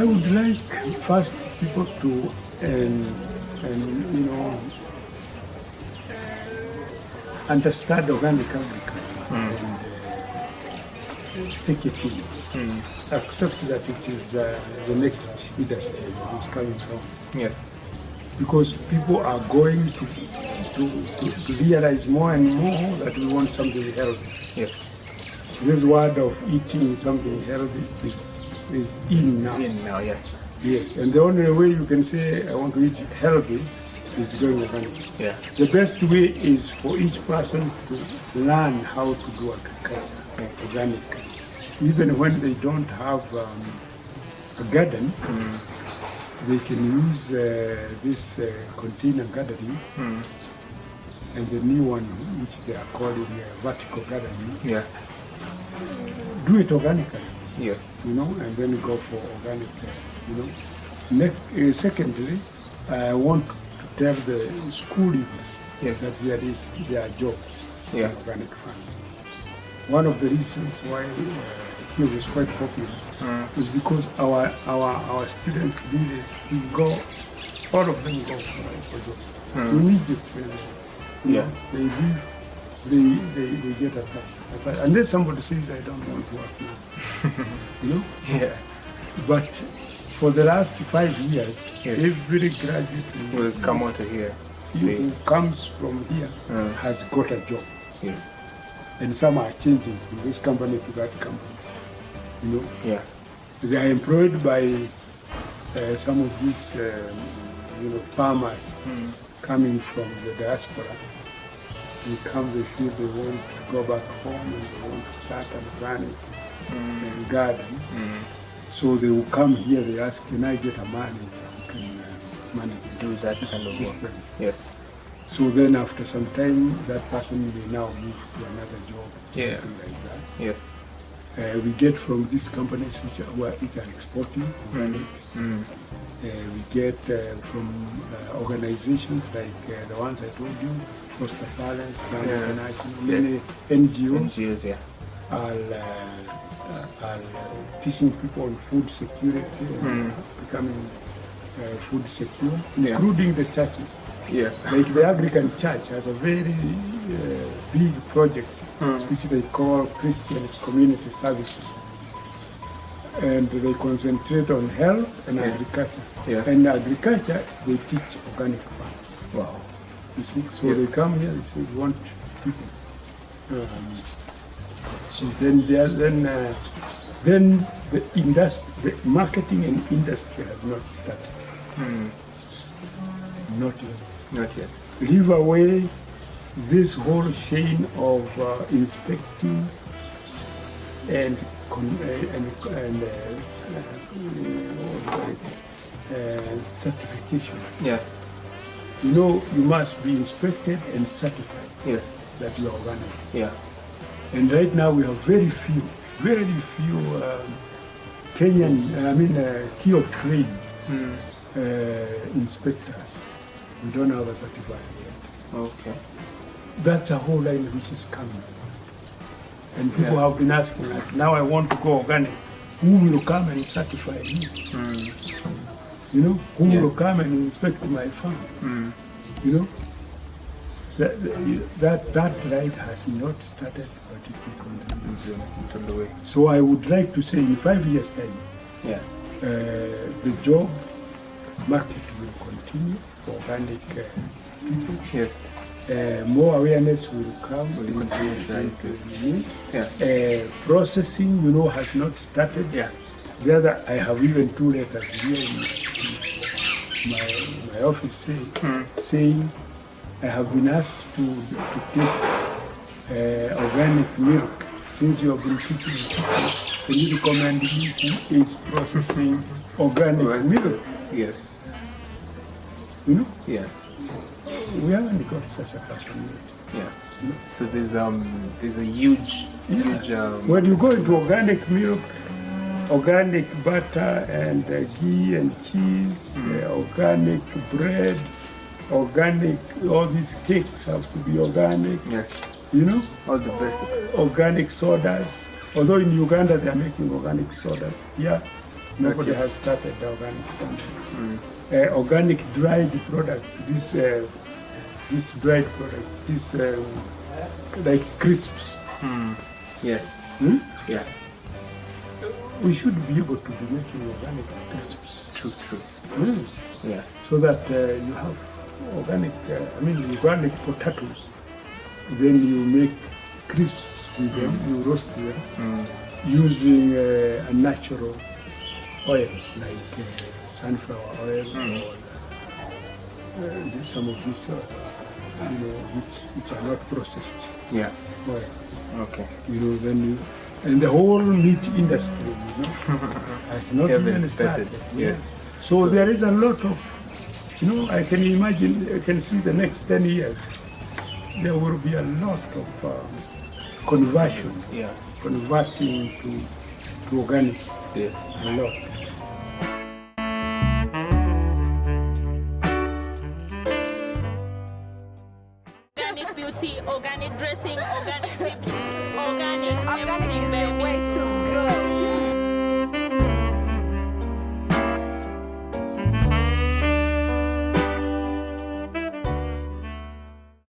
would like first people to understand organic agriculture and take it in. Accept that it is the next industry that is coming from. Yes. Because people are going to realize more and more that we want something healthy. Yes. This word of eating something healthy is in now. In now, yes. Yes, and the only way you can say I want to eat healthy is going organic. Yeah. The best way is for each person to learn how to do agriculture, organic. Even when they don't have a garden, they can use this container gardening and the new one, which they are calling vertical gardening. Yeah. Do it organically. Yes. And then go for organic, secondly, I want to tell the school leaders that there are jobs in organic farming. One of the reasons why KIOF is quite popular is because our students really go, all of them go for jobs. Immediately, they get attacked. Unless somebody says, I don't want to work now. Yeah. But for the last 5 years, every graduate who has come out of here, who comes from here has got a job. Yes. And some are changing from this company to that company. Yeah. They are employed by some of these farmers coming from the diaspora. They come, they feel they want to go back home and they want to start an organic and garden. So they will come here, they ask, can I get a man who can manage do that kind of system? Yes. So then after some time, that person may now move to another job, something like that. Yes. We get from these companies which are exporting organic. We get from organizations like the ones I told you, Foster Parents, Plan International, many NGOs are teaching people on food security and becoming food secure, including the churches. Yeah. Like the Anglican Church has a very big project which they call Christian Community Services. And they concentrate on health and agriculture. Yeah. And agriculture, they teach organic farming. Wow. You see, so they come here, they say, we want people. So then the marketing and industry has not started. Not yet. Not yet. Leave away this whole chain of inspecting and certification. Yeah. You must be inspected and certified. Yes. That you are organic. Yeah. And right now we have very few KIOF trained inspectors. We don't have a certificate yet. Okay. That's a whole line which is coming. And people have been asking, like, now I want to go organic. Who will come and certify me? Who will come and inspect my farm? That right has not started, but it is on the way. So I would like to say in 5 years' time, the job market will continue for organic people. Yes. More awareness will come. Processing, has not started. Yeah. The other, I have even 2 letters here in my office saying I have been asked to take organic milk. Since you have been teaching people, can you recommend me who is processing organic milk? Yes. Yeah. We haven't got such a person yet. Yeah. So there's a huge when you go into organic milk, organic butter and ghee and cheese, organic bread, organic, all these cakes have to be organic. Yes. All the basics. Organic sodas. Although in Uganda they are making organic sodas. Yeah. Nobody yet. has started the organic farming. Organic dried products, this dried products, this like crisps. Yes. Hmm? Yeah. We should be able to be making organic crisps. True. Yeah. So that you have organic, organic potatoes. Then you make crisps with them, you roast them using a natural oil like sunflower oil or some of these, which are not processed Yeah. oil. Okay. Then and the whole meat industry, has not Haven't even started. Yes. So there is a lot of, I can imagine, I can see the next 10 years, there will be a lot of conversion, converting to organic, Yes. a lot. Organic beauty, organic dressing, organic everything, baby.